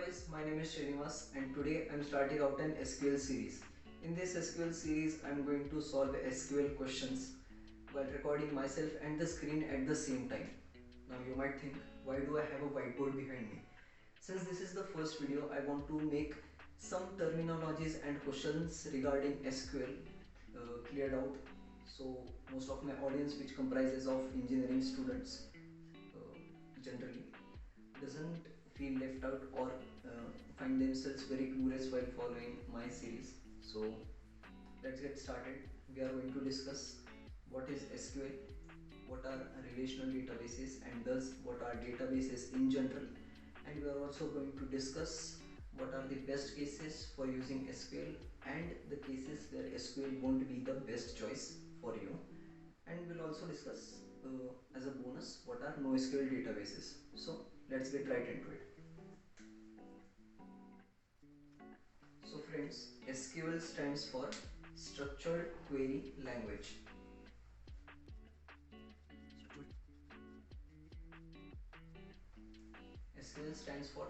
guys, my name is Srinivas and today I'm starting out an SQL series. In this SQL series, I'm going to solve SQL questions while recording myself and the screen at the same time. Now you might think, why do I have a whiteboard behind me? Since this is the first video, I want to make some terminologies and questions regarding SQL cleared out. So most of my audience, which comprises of engineering students, generally doesn't feel left out or find themselves very clueless while following my series. So let's get started. We are going to discuss what is SQL, what are relational databases, and thus what are databases in general. And we are also going to discuss what are the best cases for using SQL and the cases where SQL won't be the best choice for you. And we'll also discuss as a bonus what are NoSQL databases. So let's get right into it. So friends, SQL stands for Structured Query Language. SQL stands for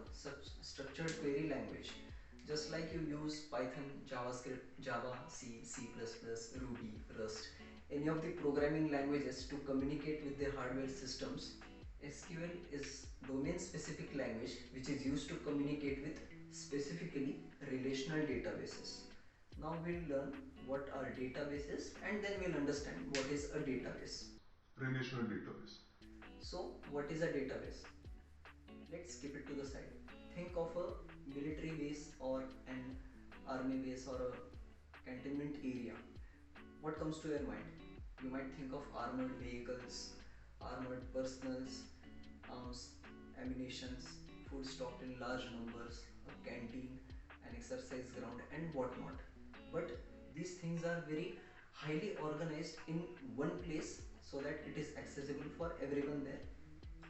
Structured Query Language. Just like you use Python, JavaScript, Java, C, C++, Ruby, Rust, any of the programming languages to communicate with the hardware systems, SQL is domain-specific language which is used to communicate with specifically relational databases. Now we'll learn what are databases and then we'll understand what is a database. Relational database. So what is a database? Let's keep it to the side. Think of a military base or an army base or a cantonment area. What comes to your mind? You might think of armored vehicles, armored personals, arms, ammunitions, food stocked in large numbers, a canteen, an exercise ground, and whatnot. But these things are very highly organized in one place so that it is accessible for everyone there.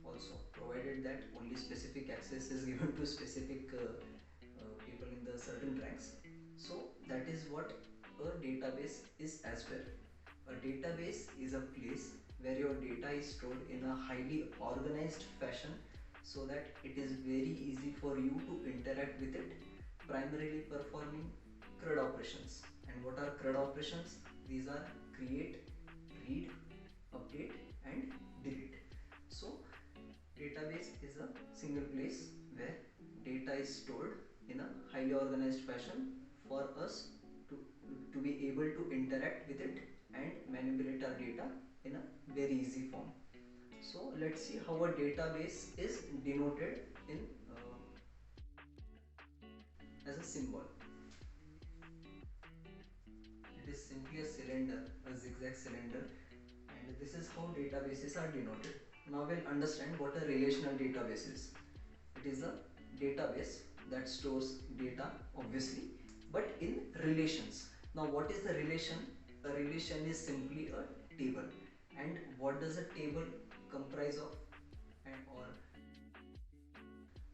Also, provided that only specific access is given to specific people in the certain ranks. So that is what a database is as well. A database is a place where your data is stored in a highly organized fashion so that it is very easy for you to interact with it, primarily performing CRUD operations. And what are CRUD operations? These are create, read, update, and delete. So database is a single place where data is stored in a highly organized fashion for us to be able to interact with it and manipulate our data in a very easy form. So let's see how a database is denoted in as a symbol. It is simply a cylinder, a zigzag cylinder, and this is how databases are denoted. Now we'll understand what a relational database is. It is a database that stores data, obviously, but in relations. Now what is the relation? A relation is simply a table. And what does a table comprise of? And or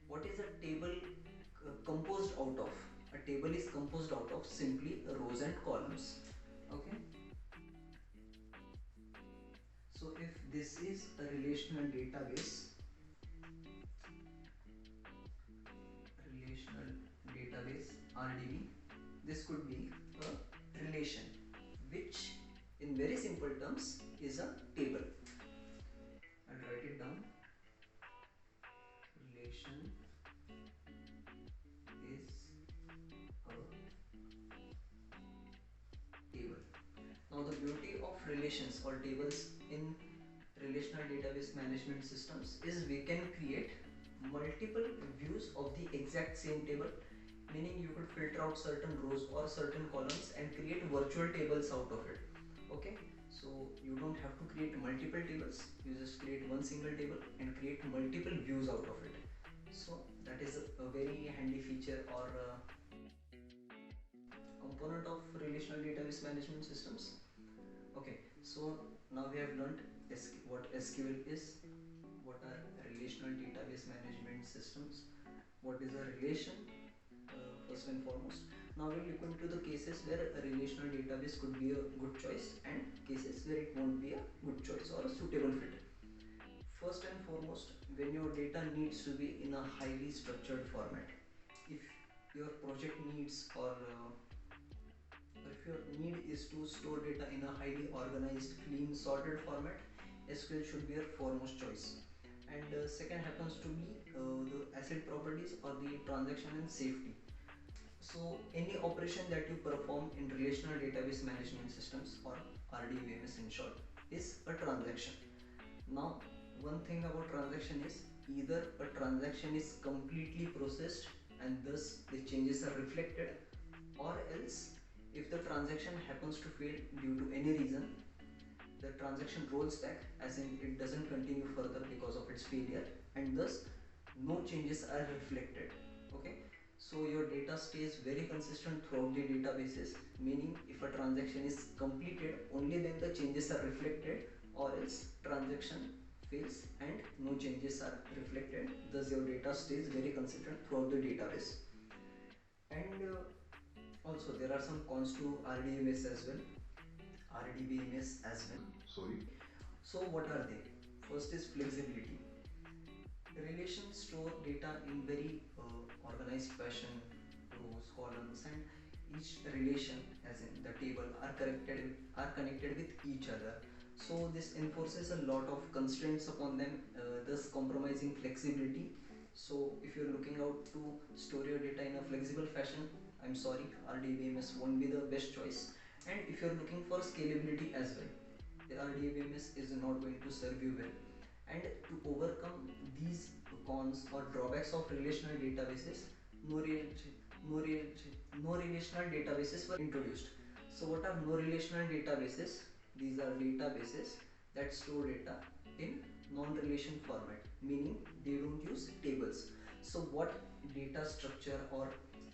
what is a table composed out of? A table is composed out of simply rows and columns. Okay. So if this is a relational database, RDB, this could be a relation, which in very simple terms is a table. I'll write it down. Relation is a table. Now the beauty of relations or tables in relational database management systems is we can create multiple views of the exact same table, meaning you could filter out certain rows or certain columns and create virtual tables out of it. Okay, so you don't have to create multiple tables, you just create one single table and create multiple views out of it. So that is a very handy feature or component of relational database management systems. Okay, so now we have learned what SQL is, what are relational database management systems, what is a relation, first and foremost. Now we'll look into the cases where a relational database could be a good choice and cases where it won't be a good choice or a suitable fit. First and foremost, when your data needs to be in a highly structured format, if your project needs or if your need is to store data in a highly organized, clean, sorted format, SQL should be your foremost choice. And second happens to be the asset properties or the transaction and safety. So any operation that you perform in relational database management systems, or RDBMS in short, is a transaction. Now, one thing about transaction is either a transaction is completely processed and thus the changes are reflected, or else if the transaction happens to fail due to any reason, the transaction rolls back, as in it doesn't continue further because of its failure, and thus no changes are reflected. Okay, so your data stays very consistent throughout the databases, meaning if a transaction is completed, only then the changes are reflected, or else transaction fails and no changes are reflected, thus your data stays very consistent throughout the database. And also there are some cons to RDBMS as well. RDBMS as well. Sorry. So what are they? First is flexibility. Relations store data in very organized fashion, rows, columns, and each relation, as in the table, are connected with each other. So this enforces a lot of constraints upon them, thus compromising flexibility. So if you're looking out to store your data in a flexible fashion, I'm sorry, RDBMS won't be the best choice. And if you're looking for scalability as well, the RDBMS is not going to serve you well. And to overcome these cons or drawbacks of relational databases, no, no, no relational databases were introduced. So what are no relational databases? These are databases that store data in non-relation format, meaning they don't use tables. So what data structure or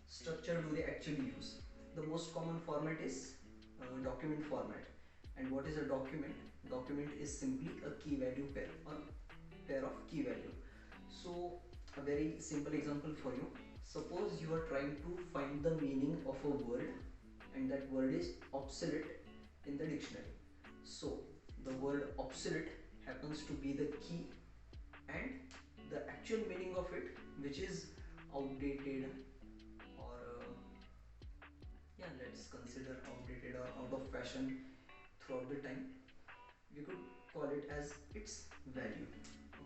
structure do they actually use? The most common format is document format. And what is a document? Document is simply a key value pair, or pair of key value. So a very simple example for you. Suppose you are trying to find the meaning of a word and that word is obsolete in the dictionary. So the word obsolete happens to be the key, and the actual meaning of it, which is outdated, or yeah, let's consider outdated or out of fashion throughout the time, we could call it as its value.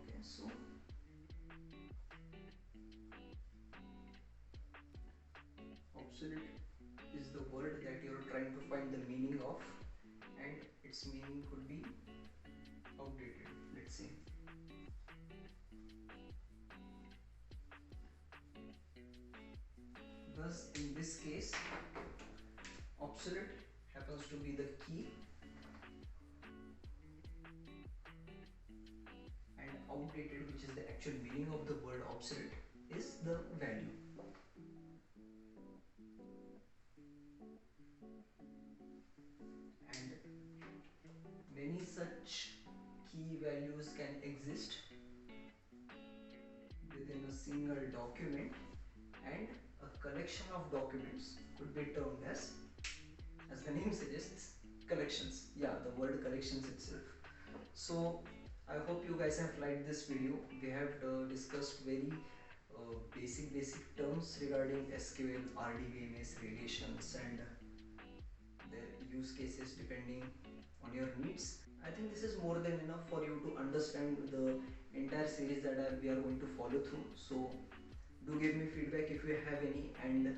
Okay, so obsolete is the word that you're trying to find the meaning of, and its meaning could be outdated, let's say. Thus in this case, obsolete happens to be the key, and outdated, which is the actual meaning of the word obsolete, is the value. And many such key values can exist within a single document, and a collection of documents could be termed as the name suggests, collections. Yeah, the word collections itself. So I hope you guys have liked this video. We have discussed very basic terms regarding SQL, RDBMS, relations, and their use cases depending on your needs. I think this is more than enough for you to understand the entire series that we are going to follow through. So do give me feedback if you have any, and